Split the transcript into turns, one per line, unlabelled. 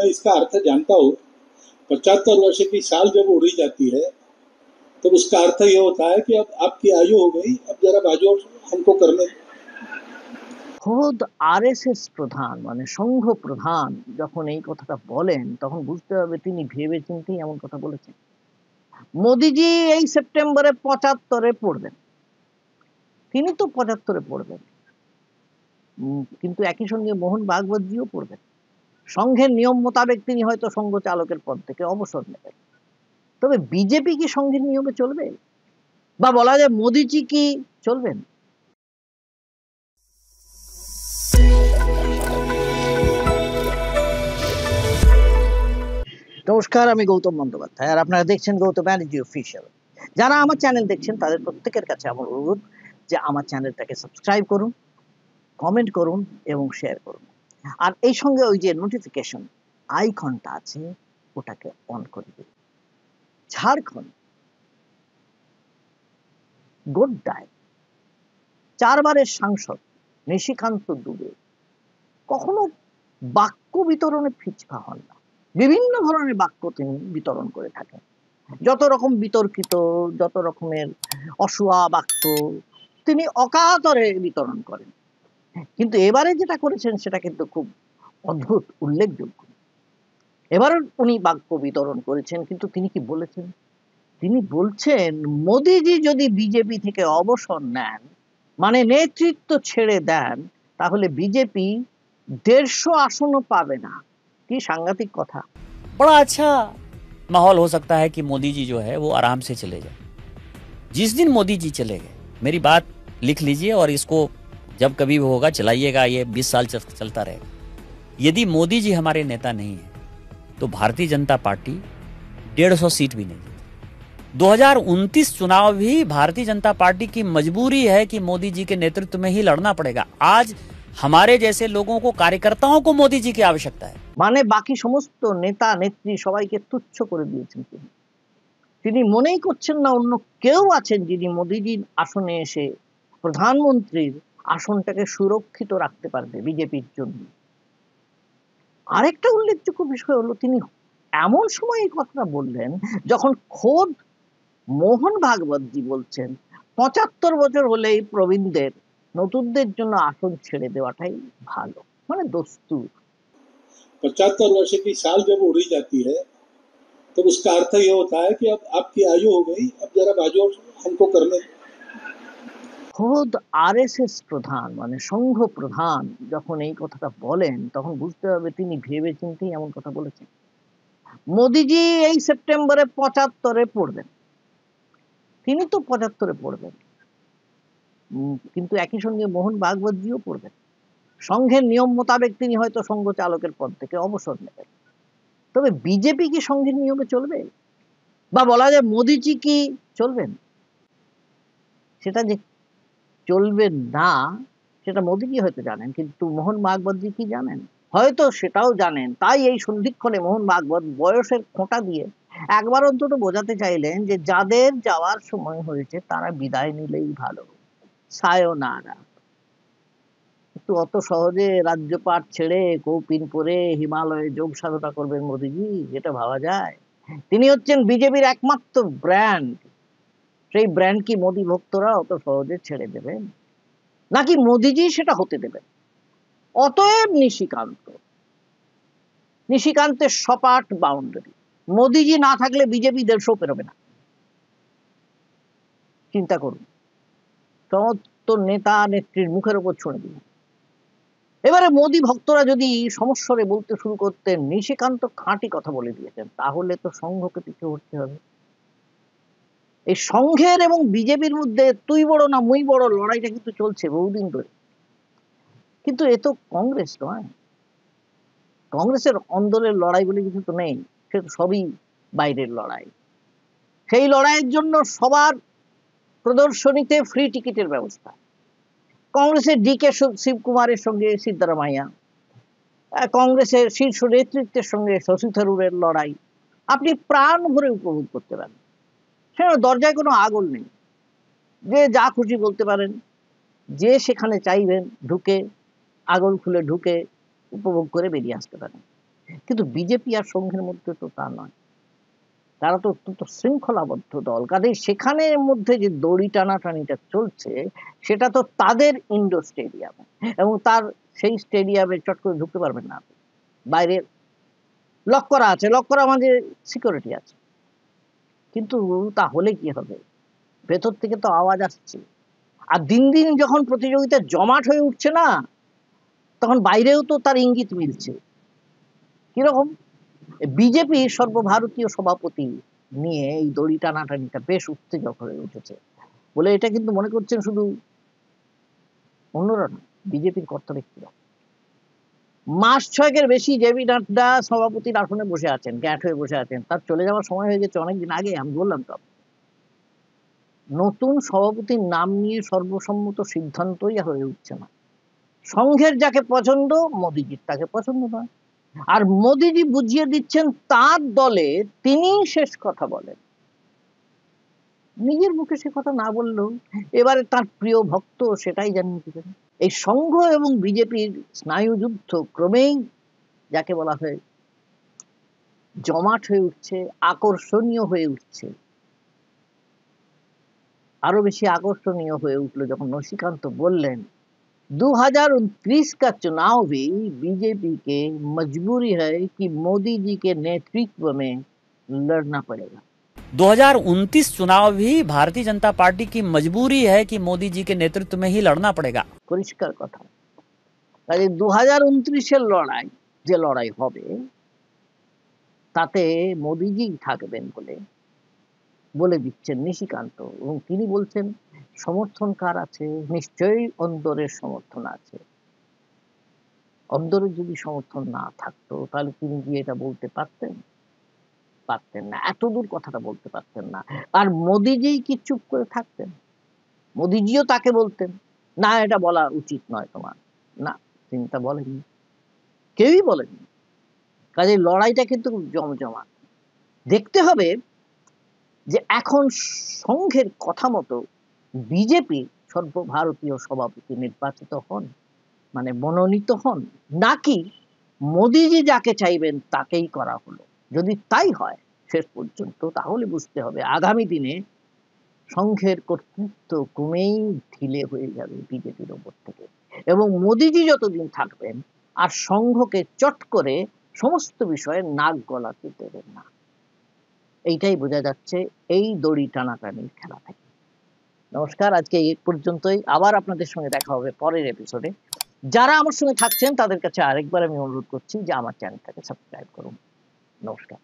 मैं इसका अर्थ जानता हूँ। 75 वर्ष की साल जब उड़ी जाती है तो उसका अर्थ ये होता है कि अब आपकी आयु हो गई, अब जरा बाजू हमको करने।
খোদ আরএসএস প্রধান মানে সংঘ প্রধান যখন এই কথাটা বলেন তখন বুঝতে হবে তিনি ভেবেচিন্তেই এমন কথা বলেছেন। মোদিজি এই সেপ্টেম্বরে 75-এ পড়বেন, তিনি তো 75-এ পড়বেন, কিন্তু একই সঙ্গে মোহন ভাগবতজিও পড়বেন। সংঘের নিয়ম মোতাবেক তিনি হয়তো সংঘ চালকের পদ থেকে অবসর নেবেন। তবে বিজেপি কি সংঘের নিয়মে চলবে, বা বলা যায় মোদিজি কি চলবেন? নমস্কার, আমি গৌতম বন্দ্যোপাধ্যায়, আর আপনারা দেখছেন গৌতম ব্যানার্জি অফিসিয়াল। যারা আমার চ্যানেল দেখছেন তাদের প্রত্যেকের কাছে আমার অনুরোধ যে আমার চ্যানেলটাকে সাবস্ক্রাইব করুন, কমেন্ট করুন এবং শেয়ার করুন। আর এই সঙ্গে ওই যে নোটিফিকেশন আইকনটা আছে ওটাকে অন করে দিন। ঝাড়খণ্ড গোড্ডায় 4 বারের সাংসদ নিশিকান্ত দুবে কখনো বাক্য বিতরণে পিছপা হন না। বিভিন্ন ধরনের বাক্য তিনি বিতরণ করে থাকেন, যত রকম বিতর্কিত, যত রকমের অসুয়া বাক্য তিনি অকাতরে বিতরণ করেন। কিন্তু এবারে যেটা করেছেন সেটা কিন্তু খুব অদ্ভুত, উল্লেখযোগ্য। এবার উনি বাক্য বিতরণ করেছেন, কিন্তু তিনি কি বলেছেন? তিনি বলছেন মোদিজি যদি বিজেপি থেকে অবসর নেন, মানে নেতৃত্ব ছেড়ে দেন, তাহলে বিজেপি 150 আসনও পাবে না। কি সাংঘাতিক কথা।
बड़ा अच्छा माहौल हो सकता है कि मोदी जी जो है वो आराम से चले जाए। जिस दिन मोदी जी चले गए, मेरी बात लिख लीजिए और इसको जब कभी भी होगा चलाइएगा, ये 20 साल चलता रहेगा। यदि मोदी जी हमारे नेता नहीं है तो भारतीय जनता पार्टी 150 सीट भी नहीं जीती। 2029 चुनाव भी भारतीय जनता पार्टी की मजबूरी है कि मोदी जी के नेतृत्व में ही लड़ना पड़ेगा। आज हमारे जैसे लोगों को, कार्यकर्ताओं को मोदी जी की आवश्यकता है।
মানে বাকি সমস্ত নেতা নেত্রী সবাইকে তুচ্ছ করে দিয়েছেন তিনি মনেই করছেন না অন্য কেউ আছেন যিনি মোদিজির আসনে এসে প্রধানমন্ত্রীর আসনটাকে সুরক্ষিত রাখতে পারবে বিজেপির জন্য। আরেকটা উল্লেখযোগ্য বিষয় হলো তিনি এমন সময় এই কথাটা বললেন যখন খোদ মোহন ভাগবতজি বলছেন 75 বছর হলেই প্রবীণদের, নতুনদের জন্য আসন ছেড়ে দেওয়াটাই ভালো, মানে দস্তুর।
75 वर्ष की साल जब उड़ी जाती है तो उसका अर्थ ये होता है कि अब आपकी आयु हो गई, अब जरा बाजू हमको करने।
খোদ আরএসএস প্রধান মানে সংঘ প্রধান যখন এই কথাটা বলেন তখন বুঝতে হবে তিনি ভেবেচিন্তেই এমন কথা বলেছেন। মোদিজি এই সেপ্টেম্বরে 75-এ পড়বেন, তিনি তো 75-এ পড়বেন, কিন্তু একই সঙ্গে মোহন ভাগবতজিও পড়বেন। সংঘের নিয়ম মোতাবেক তিনি হয়তো সংঘ চালকের পদ থেকে অবসর নেবেন। তবে বিজেপি কি সংঘের নিয়মে চলবে, বা বলা যায় মোদিজি কি চলবেন? সেটা যে চলবেন না সেটা মোদিজি হয়তো জানেন, কিন্তু মোহন ভাগবতজি কি জানেন? হয়তো সেটাও জানেন। তাই এই সন্ধিক্ষণে মোহন ভাগবত বয়সের খোঁটা দিয়ে একবার অন্তত বোঝাতে চাইলেন যে যাদের যাওয়ার সময় হয়েছে তারা বিদায় নিলেই ভালো, সায়োনারা। কিন্তু অত সহজে রাজ্যপাট ছেড়ে কৌপিন পরে হিমালয়ে যোগ সাধনা করবেন মোদিজি, এটা ভাবা যায়? তিনি হচ্ছেন বিজেপির একমাত্র ব্র্যান্ড। সেই ব্র্যান্ড কি মোদি ভক্তরা অত সহজে ছেড়ে দেবেন, নাকি মোদিজি সেটা হতে দেবেন? অতএব নিশিকান্তের সপাট বাউন্ডারি। মোদিজি না থাকলে বিজেপি 150 পেরোবে না। চিন্তা করুন, সমস্ত নেতা নেত্রীর মুখের উপর ছুঁড়ে দিন। এবারে মোদি ভক্তরা যদি সমস্বরে বলতে শুরু করতেন নিশিকান্ত খাঁটি কথা বলে দিয়েছেন, তাহলে তো সংঘকে পিছু হটতে হবে। এই সংঘের এবং বিজেপির মধ্যে তুই বড় না মুই বড় লড়াইটা কিন্তু চলছে বহুদিন ধরে। কিন্তু এ তো কংগ্রেস নয়, কংগ্রেসের অন্দরের লড়াই বলে কিছু তো নেই, সে তো সবই বাইরের লড়াই। সেই লড়াইয়ের জন্য সবার প্রদর্শনীতে ফ্রি টিকিটের ব্যবস্থা। কংগ্রেসের ডিকে শিবকুমারের সঙ্গে সিদ্ধারামাইয়া, কংগ্রেসের শীর্ষ নেতৃত্বের সঙ্গে শশী থারুরের লড়াই আপনি প্রাণ ভরে উপভোগ করতে পারেন। সেখানে দরজায় কোনো আগল নেই, যে যা খুশি বলতে পারেন, যে সেখানে চাইবেন ঢুকে আগল খুলে ঢুকে উপভোগ করে বেরিয়ে আসতে পারেন। কিন্তু বিজেপি আর সংঘের মধ্যে তো তা নয়, তারা তো অত্যন্ত শৃঙ্খলাবদ্ধ দল, কাজেই সেখানের মধ্যে যে দড়ি টানাটানিটা চলছে সেটা তো তাদের ইন্ডোর স্টেডিয়ামে, এবং তার সেই স্টেডিয়ামে চট করে ঢুকতে পারবেন না, বাইরে লক করা আছে, লক করা আমাদের সিকিউরিটি আছে। কিন্তু তাহলে কি হবে, ভেতর থেকে তো আওয়াজ আসছে, আর দিন দিন যখন প্রতিযোগিতা জমাট হয়ে উঠছে না, তখন বাইরেও তো তার ইঙ্গিত মিলছে। কিরকম, বিজেপির সর্বভারতীয় সভাপতি নিয়ে এই দড়ি টানাটানিটা বেশ উত্তেজক হয়ে উঠেছে বলে এটা কিন্তু মনে করছেন শুধু অন্যরা না, বিজেপির কর্তা ব্যক্তিরা। মাস 6 বেশি জেপি নাড্ডা সভাপতির আসনে বসে আছেন, গ্যাট হয়ে বসে আছেন, তার চলে যাওয়ার সময় হয়ে গেছে অনেকদিন আগে, আমি বললাম তো। নতুন সভাপতির নাম নিয়ে সর্বসম্মত সিদ্ধান্তই হয়ে উঠছে না। সংঘের যাকে পছন্দ, মোদিজির তাকে পছন্দ নয়। আর মোদিজি বুঝিয়ে দিচ্ছেন তার দলে তিনি শেষ কথা বলেন, নিজের মুখে সে কথা না বললেও এবারে তার প্রিয় ভক্ত সেটাই জানিয়ে দিবেন। এই সংঘ এবং বিজেপির স্নায়ুযুদ্ধ ক্রমেই যাকে বলা হয় জমাট হয়ে উঠছে, আকর্ষণীয় হয়ে উঠছে। আরো বেশি আকর্ষণীয় হয়ে উঠলো যখন নশিকান্ত বললেন 2029 का चुनाव भी बीजेपी के मजबूरी है कि मोदी जी के नेतृत्व में लड़ना पड़ेगा।
2029 चुनाव भी भारतीय जनता पार्टी की मजबूरी है कि मोदी जी के नेतृत्व में ही लड़ना पड़ेगा।
পরিষ্কার কথা, কাজে 2029-এর লড়াই, যে লড়াই হবে তাতে মোদিজি থাকবেন বলে দিচ্ছেন নিশিকান্ত, এবং তিনি বলছেন সমর্থন কার আছে, নিশ্চয়ই অন্দরের সমর্থন আছে। অন্দরের যদি সমর্থন না থাকতো তাহলে তিনি কি এটা বলতে পারতেন না, এতদূর কথাটা বলতে পারতেন না। আর মোদিজি কি চুপ করে থাকতেন? মোদিজিও তাকে বলতেন না এটা বলা উচিত নয় তোমার, না তিনি তা বলেননি, কেউই বলেননি। কাজে লড়াইটা কিন্তু জমজমাট। দেখতে হবে যে এখন সংঘের কথা মতো বিজেপি সর্বভারতীয় সভাপতি নির্বাচিত হন, মানে মনোনীত হন, নাকি মোদিজি যাকে চাইবেন তাকেই করা হলো। যদি তাই হয় শেষ পর্যন্ত, তাহলে বুঝতে হবে আগামী দিনে সংঘের কর্তৃত্ব ক্রমেই ঢিলে হয়ে যাবে বিজেপির ওপর থেকে, এবং মোদিজি যতদিন থাকবেন আর সংঘকে চট করে সমস্ত বিষয়ে নাক গলাতে দেবেন না। এইটাই বোঝা যাচ্ছে এই দড়ি টানাটানির খেলা থেকে। নমস্কার, আজকে এই পর্যন্তই, আবার আপনাদের সঙ্গে দেখা হবে পরের এপিসোডে। যারা আমার সঙ্গে থাকছেন তাদের কাছে আরেকবার আমি অনুরোধ করছি যে আমার চ্যানেলটাকে সাবস্ক্রাইব করুন। নমস্কার।